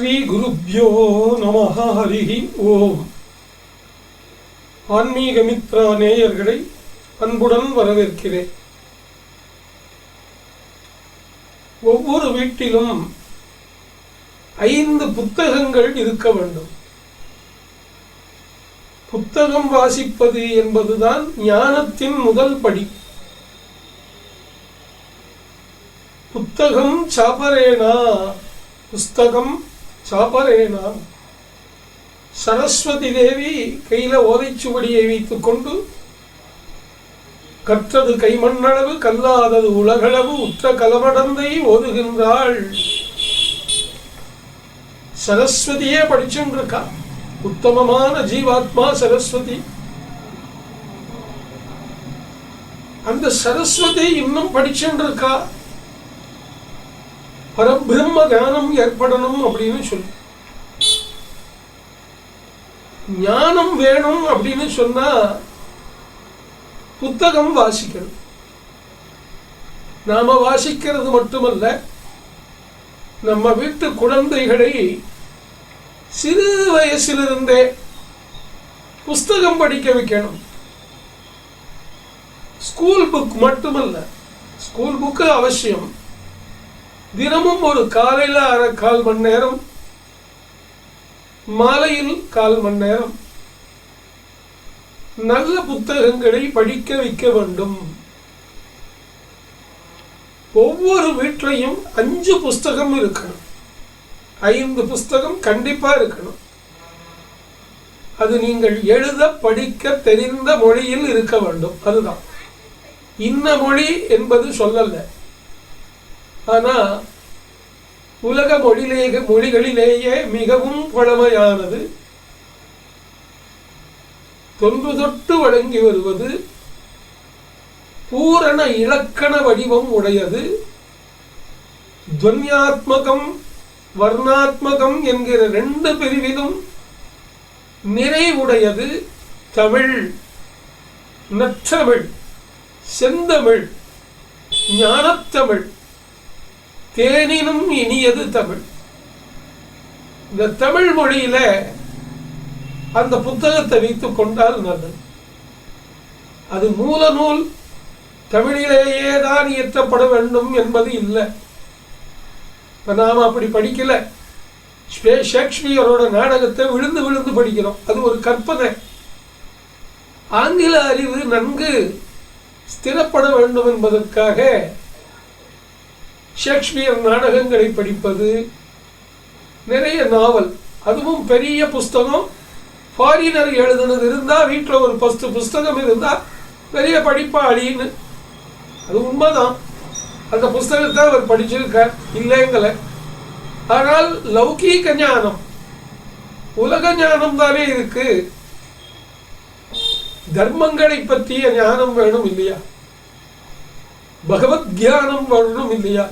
ஸ்ரீ குருப்யோ நமஹ. ஹரிஹி ஓம். ஆன்மீக மித்ரா நேயர்களை அன்புடன் வரவேற்கிறேன். ஒவ்வொரு வீட்டிலும் 5 புத்தகங்கள் இருக்க வேண்டும். புத்தகம் வாசிப்பது என்பதுதான் ஞானத்தின் முதல் படி. புத்தகம் சாபரேனா, புஸ்தகம் சாபரேனா. சரஸ்வதி தேவி கையில ஓலைச்சுவடியை வைத்துக் கொண்டு கற்றது கைமண்ணளவு கல்லாதது உலகளவு உற்ற கலமடந்தை ஓதுகின்றாள். சரஸ்வதியே படிச்சுருக்கா. உத்தமமான ஜீவாத்மா சரஸ்வதி. அந்த சரஸ்வதி இன்னும் படிச்சுருக்கா. பரபிரம்ம ஞானம் ஏற்படணும் அப்படின்னு சொல்லி, ஞானம் வேணும் அப்படின்னு சொன்னா புத்தகம் வாசிக்கணும். நாம வாசிக்கிறது மட்டுமல்ல, நம்ம வீட்டு குழந்தைகளை சிறு வயசிலிருந்தே புஸ்தகம் படிக்க வைக்கணும். ஸ்கூல் புக் மட்டுமல்ல, ஸ்கூல் புக்கு அவசியம். தினமும் ஒரு காலையில் 1/4 மணி நேரம், மாலையில் 1/4 மணி நேரம் நல்ல புத்தகங்களை படிக்க வைக்க வேண்டும். ஒவ்வொரு வீட்டிலையும் 5 புஸ்தகம் இருக்கணும். 5 புஸ்தகம் கண்டிப்பா இருக்கணும். அது நீங்கள் எழுத படிக்க தெரிந்த மொழியில் இருக்க வேண்டும். அதுதான். இன்ன மொழி என்பது சொல்லல. ஆனா உலக மொழிகளிலேயே மிகவும் பழமையானது, தொன்று தொட்டு வழங்கி வருவது, பூரண இலக்கண வடிவம் உடையது, துவன்யாத்மகம் வர்ணாத்மகம் என்கிற 2 பிரிவிலும் நிறைவுடையது தமிழ். நற்றமிழ், செந்தமிழ், ஞானத்தமிழ், தேனினும் இனியது தமிழ். இந்த தமிழ் மொழியில அந்த புத்தகத்தை வைத்துக் கொண்டால் நல்லது. அது மூல நூல் தமிழிலேயே தான் இயற்றப்பட வேண்டும் என்பது இல்லை. நாம அப்படி படிக்கல. ஷேக்ஸ்பியரோட நாடகத்தை விழுந்து விழுந்து படிக்கிறோம். அது ஒரு கற்பனை. ஆங்கில அறிவு நன்கு ஸ்திரப்பட வேண்டும் என்பதற்காக ஷேக்ஸ்பியர் நாடகங்களை படிப்பது, நிறைய நாவல், அதுவும் பெரிய புஸ்தகம் ஃபாரினர் எழுதுனது இருந்தா, வீட்டில் ஒரு 10 புஸ்தகம் இருந்தா பெரிய படிப்பாளின்னு. அது உண்மைதான். அந்த புஸ்தகத்தை அவர் படிச்சிருக்கார், இல்லைங்கள. ஆனால் லௌகீக ஞானம், உலக ஞானம் தானே இருக்கு. தர்மங்களை பற்றிய ஞானம் வேணும் இல்லையா? பகவத் தியானம் வேணும் இல்லையா?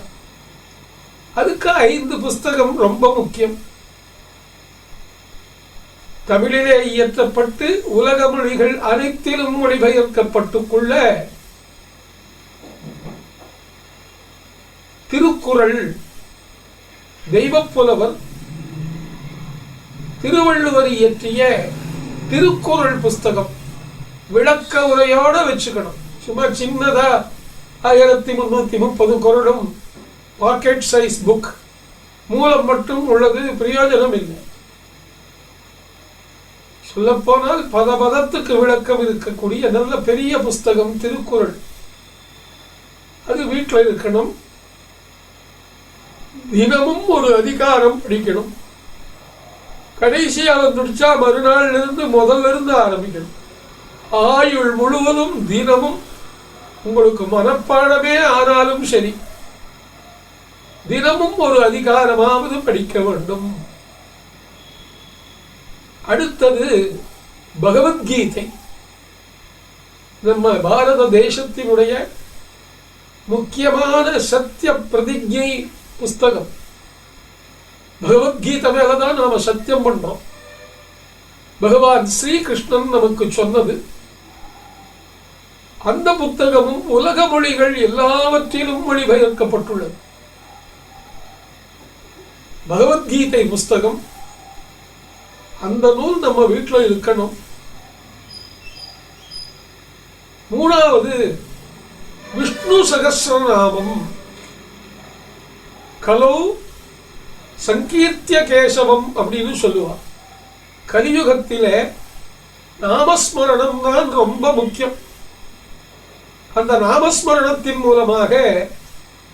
அதுக்கு 5 புஸ்தகம் ரொம்ப முக்கியம். தமிழிலே இயற்றப்பட்டு உலக மொழிகள் அனைத்திலும் மொழிபெயர்க்கப்பட்டுள்ள திருக்குறள், தெய்வப்புலவர் திருவள்ளுவர் இயற்றிய திருக்குறள் புஸ்தகம் விளக்க உரையோட வச்சுக்கணும். சும்மா சின்னதா 1330 குறளும் பாக்கெட் சைஸ் புக், மூலம் மட்டும் உள்ளது, பிரயோஜனம் இல்லை. சொல்லப்போனால் பதத்துக்கு விளக்கம் இருக்கக்கூடிய நல்ல பெரிய புஸ்தகம் திருக்குறள். அது வீட்டில் இருக்கணும். தினமும் ஒரு அதிகாரம் படிக்கணும். கடைசியாக வந்துடுச்சா மறுநாள் இருந்து முதல்ல இருந்து ஆரம்பிக்கணும். ஆயுள் முழுவதும் தினமும் உங்களுக்கு மனப்பாடமே ஆனாலும் சரி, தினமும் ஒரு அதிகாரமாவது படிக்க வேண்டும். அடுத்தது பகவத்கீதை. நம்ம பாரத தேசத்தினுடைய முக்கியமான சத்திய பிரதிஜை புஸ்தகம். பகவத்கீதை மேலதான் நாம சத்தியம் பண்றோம். பகவான் ஸ்ரீகிருஷ்ணன் நமக்கு சொன்னது. அந்த புத்தகமும் உலக மொழிகள் எல்லாவற்றிலும் மொழிபெயர்க்கப்பட்டுள்ளது. பகவத்கீதை புஸ்தகம், அந்த நூல் நம்ம வீட்டில் இருக்கணும். மூணாவது விஷ்ணு சகஸ்ரநாமம், கலோ சங்கீர்த்திய கேசவம் அப்படின்னு சொல்லுவார். கலியுகத்திலே நாமஸ்மரணம் தான் ரொம்ப முக்கியம். அந்த நாமஸ்மரணத்தின் மூலமாக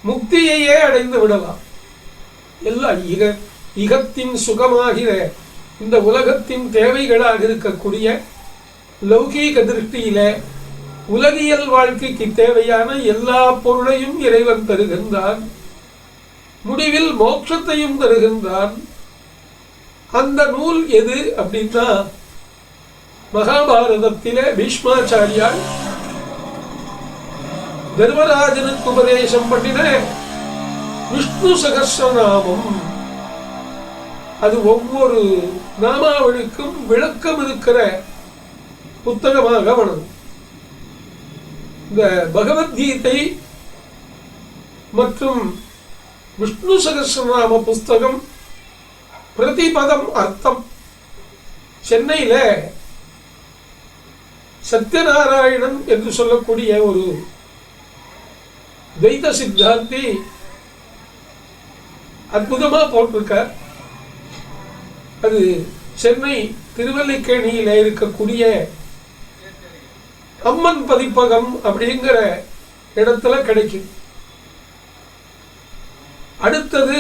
முக்தியையே அடைந்து விடலாம். எல்லா இகத்தின் சுகமாகிற இந்த உலகத்தின் தேவைகளாக இருக்கக்கூடிய லௌகீக திருஷ்டியில உலகியல் வாழ்க்கைக்கு தேவையான எல்லா பொருளையும் இறைவன் தருகின்றான். முடிவில் மோட்சத்தையும் தருகின்றான். அந்த நூல் எது அப்படின்னா, மகாபாரதத்திலே பீஷ்மாச்சாரியார் தர்மராஜனுக்கு உபதேசம் பண்ணின விஷ்ணு சகஸ்ரநாமம். அது ஒவ்வொரு நாமாவளிக்கும் விளக்கம் இருக்கிற புத்தகமாக வரும். இந்த பகவத்கீதை மற்றும் விஷ்ணு சகஸ்ரநாம புஸ்தகம் பிரதிபதம் அர்த்தம். சென்னையில சத்யநாராயணன் என்று சொல்லக்கூடிய ஒரு துவைத சித்தாந்தி அற்புதமா போட்டிருக்கார். அது சென்னை திருவல்லிக்கேணியில இருக்கக்கூடிய அம்மன் பதிப்பகம் அப்படிங்கிற இடத்துல கிடைக்கும். அடுத்தது,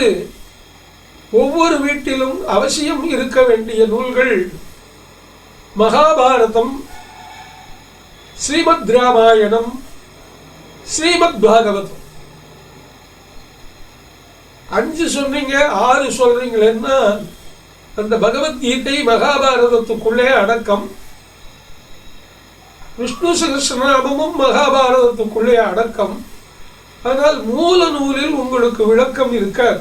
ஒவ்வொரு வீட்டிலும் அவசியம் இருக்க வேண்டிய நூல்கள் மகாபாரதம், ஸ்ரீமத் ராமாயணம், ஸ்ரீமத் பாகவதம். 5 சொன்னீங்க, 6 சொல்றீங்களேன்னா அந்த பகவத்கீதை மகாபாரதத்துக்குள்ளே அடக்கம். விஷ்ணு சகஸ்ரநாமமும் மகாபாரதத்துக்குள்ளே அடக்கம். ஆனால் மூல நூலில் உங்களுக்கு விளக்கம் இருக்காது.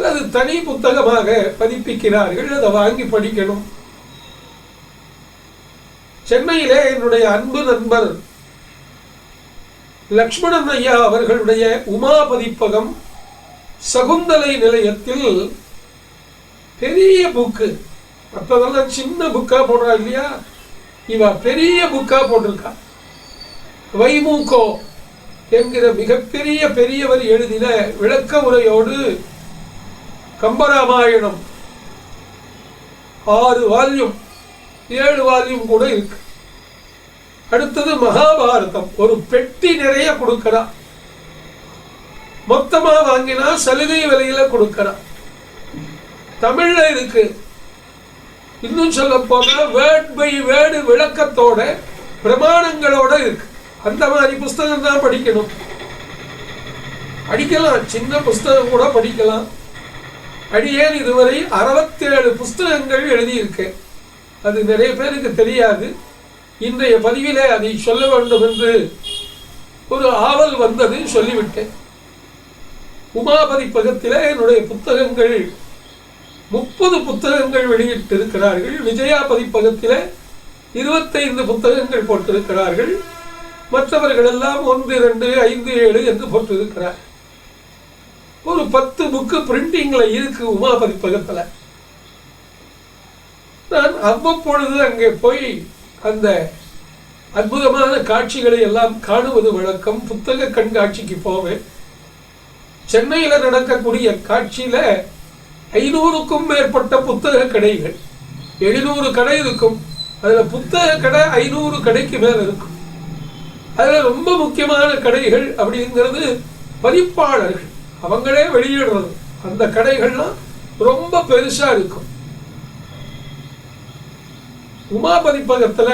அது தனி புத்தகமாக பதிப்பிக்கிறார்கள். அதை வாங்கி படிக்கணும். சென்னையிலே என்னுடைய அன்பு நண்பர் லக்ஷ்மணன் ஐயா அவர்களுடைய உமா பதிப்பகம் சகுந்தலை நிலையத்தில் பெரிய புக்கு, அப்பதெல்லாம் சின்ன புக்கா போடுறா இல்லையா, இவ பெரிய புக்கா போட்டிருக்கா. வைமுகோ என்கிற மிகப்பெரிய பெரியவர் எழுதின விளக்க உரையோடு கம்பராமாயணம் 6 வால்யூம், 7 வால்யூம் கூட இருக்கு. அடுத்தது மகாபாரதம் ஒரு பெட்டி நிறைய கொடுக்கிறா. மொத்தமா வாங்கினா சலுகை விலையில கொடுக்கிறா. தமிழ்ல இருக்கு. இன்னும் சொல்ல போனா வேர்ட் பை வேர்டு விளக்கத்தோட பிரமாணங்களோட இருக்கு. அந்த மாதிரி புஸ்தகம் தான் படிக்கணும். படிக்கலாம், சின்ன புஸ்தகம் கூட படிக்கலாம். அடியேன் இதுவரை 67 புஸ்தகங்கள் எழுதியிருக்கேன். அது நிறைய பேருக்கு தெரியாது. இன்றைய பதிவிலே அதை சொல்ல வேண்டும் என்று ஒரு ஆவல் வந்தது, சொல்லிவிட்டேன். உமா பதிப்பகத்திலே என்னுடைய புத்தகங்கள் 30 புத்தகங்கள் வெளியிட்டிருக்கிறார்கள். விஜயா பதிப்பகத்திலே 25 புத்தகங்கள் போட்டிருக்கிறார்கள். மற்றவர்கள் எல்லாம் 1, 2, 5, 7 என்று போட்டிருக்கிறார். ஒரு 10 புக்கு பிரிண்டிங்ல இருக்கு உமா பதிப்பகத்துல. நான் அவ்வப்பொழுது அங்கே போய் அந்த அற்புதமான காட்சிகளை எல்லாம் காணுவது வழக்கம். புத்தக கண்காட்சிக்கு போவேன். சென்னையில நடக்கக்கூடிய காட்சியில 500க்கும் மேற்பட்ட புத்தக கடைகள், 700 கடை இருக்கும். அதுல புத்தக கடை 500 கடைக்கு மேல இருக்கும். அதுல ரொம்ப முக்கியமான கடைகள் அப்படிங்கிறது பதிப்பாளர்கள் அவங்களே வெளியிடுறது. அந்த கடைகள்லாம் ரொம்ப பெருசா இருக்கும். உமா பதிப்பகத்துல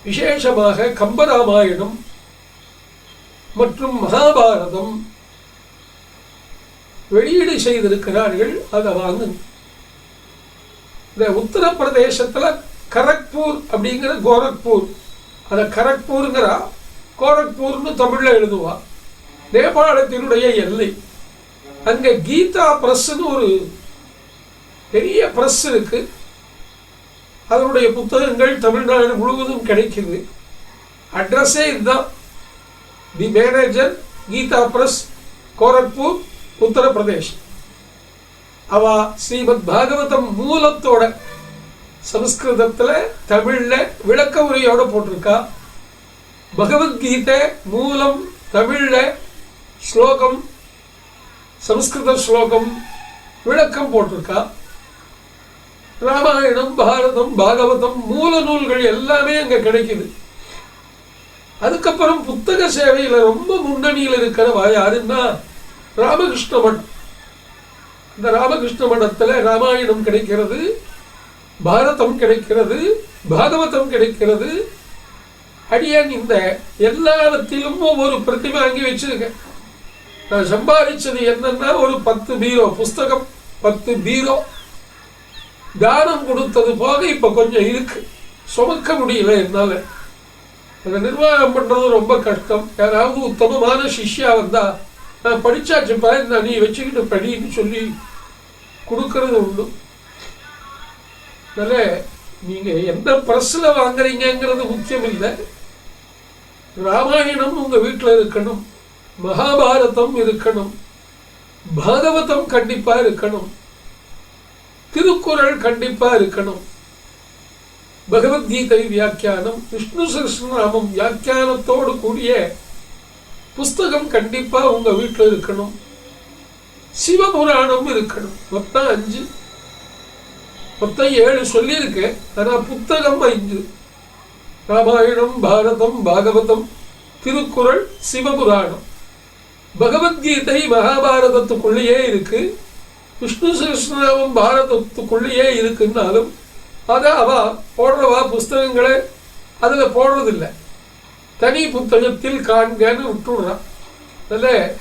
விசேஷமாக கம்பராமாயணம் மற்றும் மகாபாரதம் வெளியீடு செய்திருக்கிறார்கள். அதை வாங்குங்க. இந்த உத்தரப்பிரதேசத்துல கரக்பூர் அப்படிங்கிற கோரக்பூர், அத கரக்பூருங்கிறா, கோரக்பூர்னு தமிழ்ல எழுதுவா. நேபாளத்தினுடைய எல்லை. அங்க கீதா பிரஸ்ன்னு ஒரு பெரிய பிரஸ் இருக்கு. அதனுடைய புத்தகங்கள் தமிழ்நாடு முழுவதும் கிடைக்குது. அட்ரஸே இதுதான். The manager, Geetha press, Gorakhpur, Uttar Pradesh. அவ ஸ்ரீமத் பாகவதம் மூலத்தோட சமஸ்கிருதத்துல தமிழ்ல விளக்க உரையோட போட்டிருக்கா. பகவத்கீதை மூலம் தமிழ்ல ஸ்லோகம், சமஸ்கிருத ஸ்லோகம் விளக்கம் போட்டிருக்கா. ராமாயணம், பாரதம், பாகவதம் மூல நூல்கள் எல்லாமே அங்க கிடைக்குது. அதுக்கப்புறம் புத்தக சேவையில ரொம்ப முன்னணியில் இருக்கிறவா யாருன்னா ராமகிருஷ்ண மடம். இந்த ராமகிருஷ்ண மடத்துல ராமாயணம் கிடைக்கிறது, பாரதம் கிடைக்கிறது, பாகவதம் கிடைக்கிறது. அடியேன் இந்த எல்லாவற்றிலும் ஒவ்வொரு பிரதி வாங்கி வச்சிருக்கேன். நான் சம்பாதிச்சது என்னன்னா ஒரு 10 பீரோ புஸ்தகம், 10 பீரோ. தானம் கொடுத்தது போக இப்ப கொஞ்சம் இருக்கு, சுமக்க முடியல என்னால. அதை நிர்வாகம் பண்றது ரொம்ப கஷ்டம். யாராவது உத்தமமான சிஷ்யா வந்தா நான் படிச்சாச்சுப்பா, நீ வச்சுக்கிட்டு படின்னு சொல்லி கொடுக்கறது உண்டு. அதனால நீங்க எந்த பிரஸ்ல வாங்குறீங்கிறது முக்கியம் இல்லை. ராமாயணம் உங்க வீட்டில் இருக்கணும், மகாபாரதம் இருக்கணும், பாகவதம் கண்டிப்பா இருக்கணும், திருக்குறள் கண்டிப்பா இருக்கணும், பகவத்கீதை வியாக்கியானம், விஷ்ணு சஹஸ்ரநாமம் வியாக்கியானத்தோடு கூடிய புஸ்தகம் கண்டிப்பா உங்க வீட்டில் இருக்கணும், சிவபுராணம் இருக்கணும். மொத்தம் 5, மொத்தம் 7 சொல்லியிருக்கேன். ஆனா புத்தகம் 5: ராமாயணம், பாரதம், பாகவதம், திருக்குறள், சிவபுராணம். பகவத்கீதை மகாபாரதத்துக்குள்ளேயே இருக்கு, விஷ்ணு சஹஸ்ரநாமம் பாரதத்துக்குள்ளேயே இருக்குன்னாலும் அதை அவ போடுறவா புஸ்தகங்களை அதுல போடுறதில்லை, தனி புத்தகத்தில் காண்கன்னு விட்டுடுறான். அதில்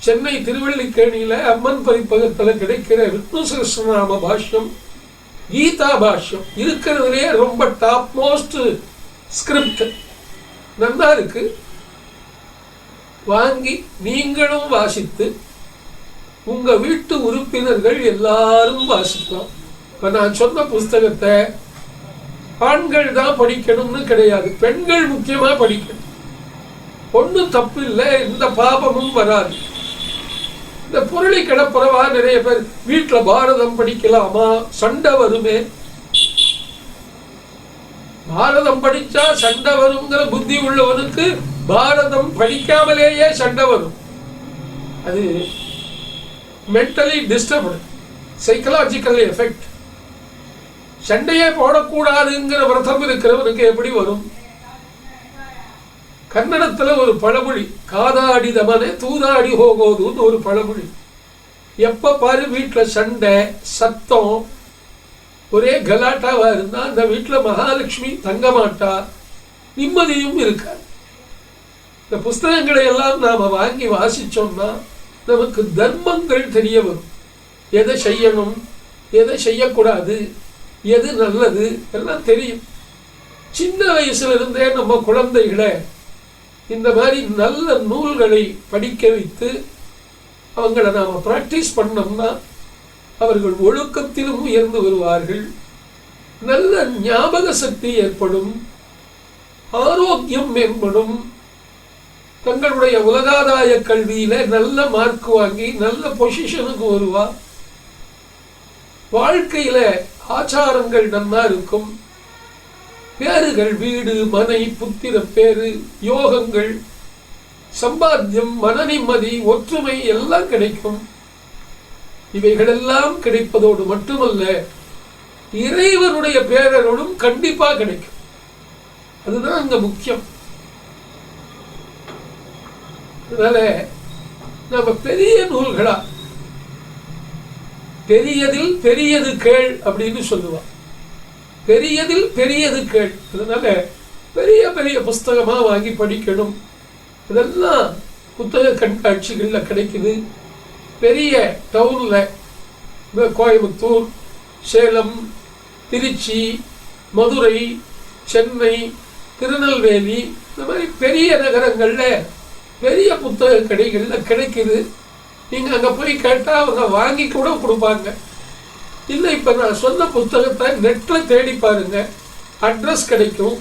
சென்னை திருவள்ளிக்கேணியில அம்மன் பதிப்பகத்தில் கிடைக்கிற விஷ்ணு சஹஸ்ரநாம பாஷ்யம், கீதா பாஷ்யம் இருக்கிறதுலே ரொம்ப டாப் மோஸ்ட் ஸ்கிரிப்ட் நல்லா இருக்கு. வாங்கி நீங்களும் வாசித்து உங்க வீட்டு உறுப்பினர்கள் எல்லாரும் வாசிக்கலாம். இப்ப நான் சொன்ன புஸ்தகத்தை ஆண்கள் தான் படிக்கணும்னு கிடையாது, பெண்கள் முக்கியமா படிக்கணும். ஒன்றும் தப்பு இல்லை, எந்த பாபமும் வராது. இந்த பொருளை கிடப்புறவா நிறைய பேர் வீட்டுல பாரதம் படிக்கலாமா, சண்டை வருமே. பாரதம் படிச்சா சண்டை வருங்கிற புத்தி உள்ளவனுக்கு பாரதம் படிக்காமலேயே சண்டை வரும். அது மென்டலி டிஸ்டர்ப்டு, சைக்கலாஜிக்கல் எஃபெக்ட். சண்டையே போடக்கூடாதுங்கிற விரதம் இருக்கிறவனுக்கு எப்படி வரும்? கன்னடத்துல ஒரு பழமொழி, காதாடி தமனே தூதாடி ஹோகோதுன்னு ஒரு பழமொழி. எப்ப பாரு வீட்டுல சண்டை, சத்தம், ஒரே கலாட்டாவா இருந்தா அந்த வீட்டுல மகாலட்சுமி தங்க மாட்டா, நிம்மதியும் இருக்காது. இந்த புஸ்தகங்களை எல்லாம் நாம வாங்கி வாசிச்சோம்னா நமக்கு தர்மங்கள் தெரிய வரும். எதை செய்யணும், எதை செய்யக்கூடாது, எது நல்லது எல்லாம் தெரியும். சின்ன வயசுல இருந்தே நம்ம குழந்தைகளை இந்த மாதிரி நல்ல நூல்களை படிக்க வைத்து அவங்களை நாம பிராக்டிஸ் பண்ணோம்னா அவர்கள் ஒழுக்கத்திலும் உயர்ந்து வருவார்கள், நல்ல ஞாபக சக்தி ஏற்படும், ஆரோக்கியம் மேம்படும், தங்களுடைய உலகாதாய கல்வியில நல்ல மார்க் வாங்கி நல்ல பொசிஷனுக்கு வருவா, வாழ்க்கையில ஆச்சாரங்கள் நல்லா இருக்கும், பேறுகள், வீடு மனை புத்திர பேரு, யோகங்கள், சம்பாத்தியம், மன நிம்மதி, ஒற்றுமை எல்லாம் கிடைக்கும். இவைகளெல்லாம் கிடைப்பதோடு மட்டுமல்ல, இறைவனுடைய பேரருளும் கண்டிப்பா கிடைக்கும். அதுதான் அங்க முக்கியம். அதனால நம்ம பெரிய நூல்களா, பெரியதில் பெரியது கேள் அப்படின்னு சொல்லுவான். பெரியதில் பெரியது கேள். அதனால பெரிய பெரிய புஸ்தகமா வாங்கி படிக்கணும். இதெல்லாம் புத்தக கண்காட்சிகள்ல கிடைக்குது. பெரிய டவுன்ல கோயம்புத்தூர், சேலம், திருச்சி, மதுரை, சென்னை, திருநெல்வேலி, இந்த மாதிரி பெரிய நகரங்கள்ல பெரிய புத்தக கடைகள்ல கிடைக்குது. நீங்க அங்க போய் கேட்டா அவங்க வாங்கி கூட கொடுப்பாங்க. இல்லை, இப்ப நான் சொன்ன புத்தகத்தை நெட்ல தேடி பாருங்க, அட்ரஸ் கிடைக்கும்.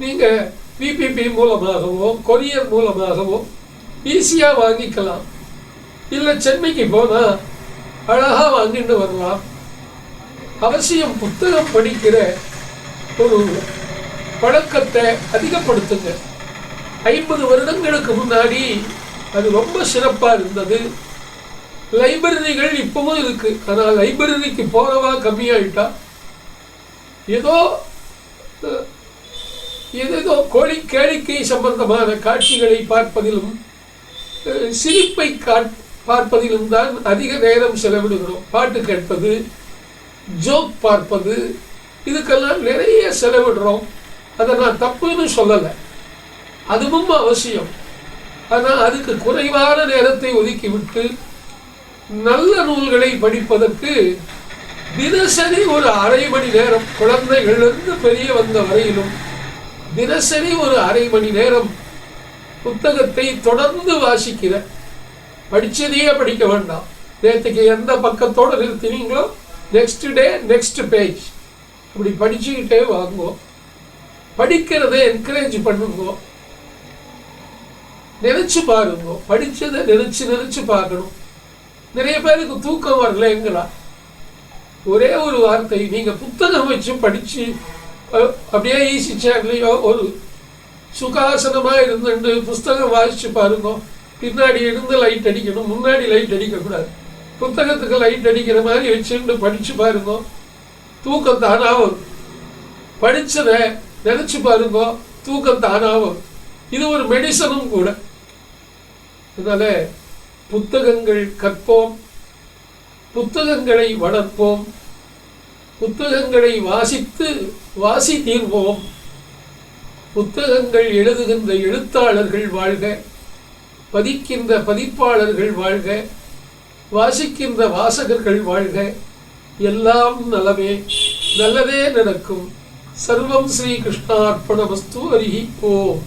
நீங்க பிபிபி மூலமாகவோ கொரியர் மூலமாகவோ ஈஸியாக வாங்கிக்கலாம். இல்லை சென்னைக்கு போனால் அழகாக வாங்கிட்டு வரலாம். அவசியம் புத்தகம் படிக்கிற ஒரு பழக்கத்தை அதிகப்படுத்துங்க. 50 வருடங்களுக்கு முன்னாடி அது ரொம்ப சிறப்பாக இருந்தது. லைப்ரரிகள் இப்பவும் இருக்கு. ஆனால் லைப்ரரிக்கு போறவா கம்மியாயிட்டா. ஏதோ கேளிக்கை சம்பந்தமான காட்சிகளை பார்ப்பதிலும் சிரிப்பை பார்ப்பதிலும் தான் அதிக நேரம் செலவிடுகிறோம். பாட்டு கேட்பது, ஜோக் பார்ப்பது, இதுக்கெல்லாம் நிறைய செலவிடுறோம். அதை நான் தப்புன்னு சொல்லலை, அதுவும் அவசியம். ஆனால் அதுக்கு குறைவான நேரத்தை ஒதுக்கிவிட்டு நல்ல நூல்களை படிப்பதற்கு தினசரி ஒரு அரை மணி நேரம், குழந்தைகளிலிருந்து பெரிய வந்த வரையிலும் தினசரி ஒரு அரை மணி நேரம் புத்தகத்தை தொடர்ந்து வாசிக்கிற, படிச்சதையே படிக்க வேண்டாம். நேற்றுக்கு எந்த பக்கத்தோடு நிறுத்தினீங்களோ நெக்ஸ்ட் டே நெக்ஸ்ட் பேஜ் அப்படி படிச்சுக்கிட்டே வாங்கோ. படிக்கிறதை என்கரேஜ் பண்ணுங்க. நினைச்சு பாருங்க. படிச்சதை நினைச்சு பார்க்கணும். நிறைய பேருக்கு தூக்கம் வரலைங்களா? ஒரே ஒரு வார்த்தை, நீங்க புத்தகம் வச்சு படிச்சு அப்படியே ஈஸி சேர்லையோ ஒரு சுகாசனமா இருந்துட்டு புஸ்தகம் வாசிச்சு பாருங்க. பின்னாடி இருந்து லைட் அடிக்கணும், முன்னாடி லைட் அடிக்கக்கூடாது. புத்தகத்துக்கு லைட் அடிக்கிற மாதிரி வச்சுட்டு படிச்சு பாருங்க, தூக்கம் தானா வரும். படிச்சதை நினைச்சு பாருங்க, தூக்கம் தானா வரும். இது ஒரு மெடிசனும் கூட. அதனால புத்தகங்கள் கற்போம், புத்தகங்களை வளர்ப்போம், புத்தகங்களை வாசி தீர்வோம். புத்தகங்கள் எழுதுகின்ற எழுத்தாளர்கள் வாழ்க, பதிக்கின்ற பதிப்பாளர்கள் வாழ்க, வாசிக்கின்ற வாசகர்கள் வாழ்க. எல்லாம் நலமே, நல்லதே நடக்கும். சர்வம் ஸ்ரீ கிருஷ்ணார்ப்பணமஸ்து. ஹரி ஓம்.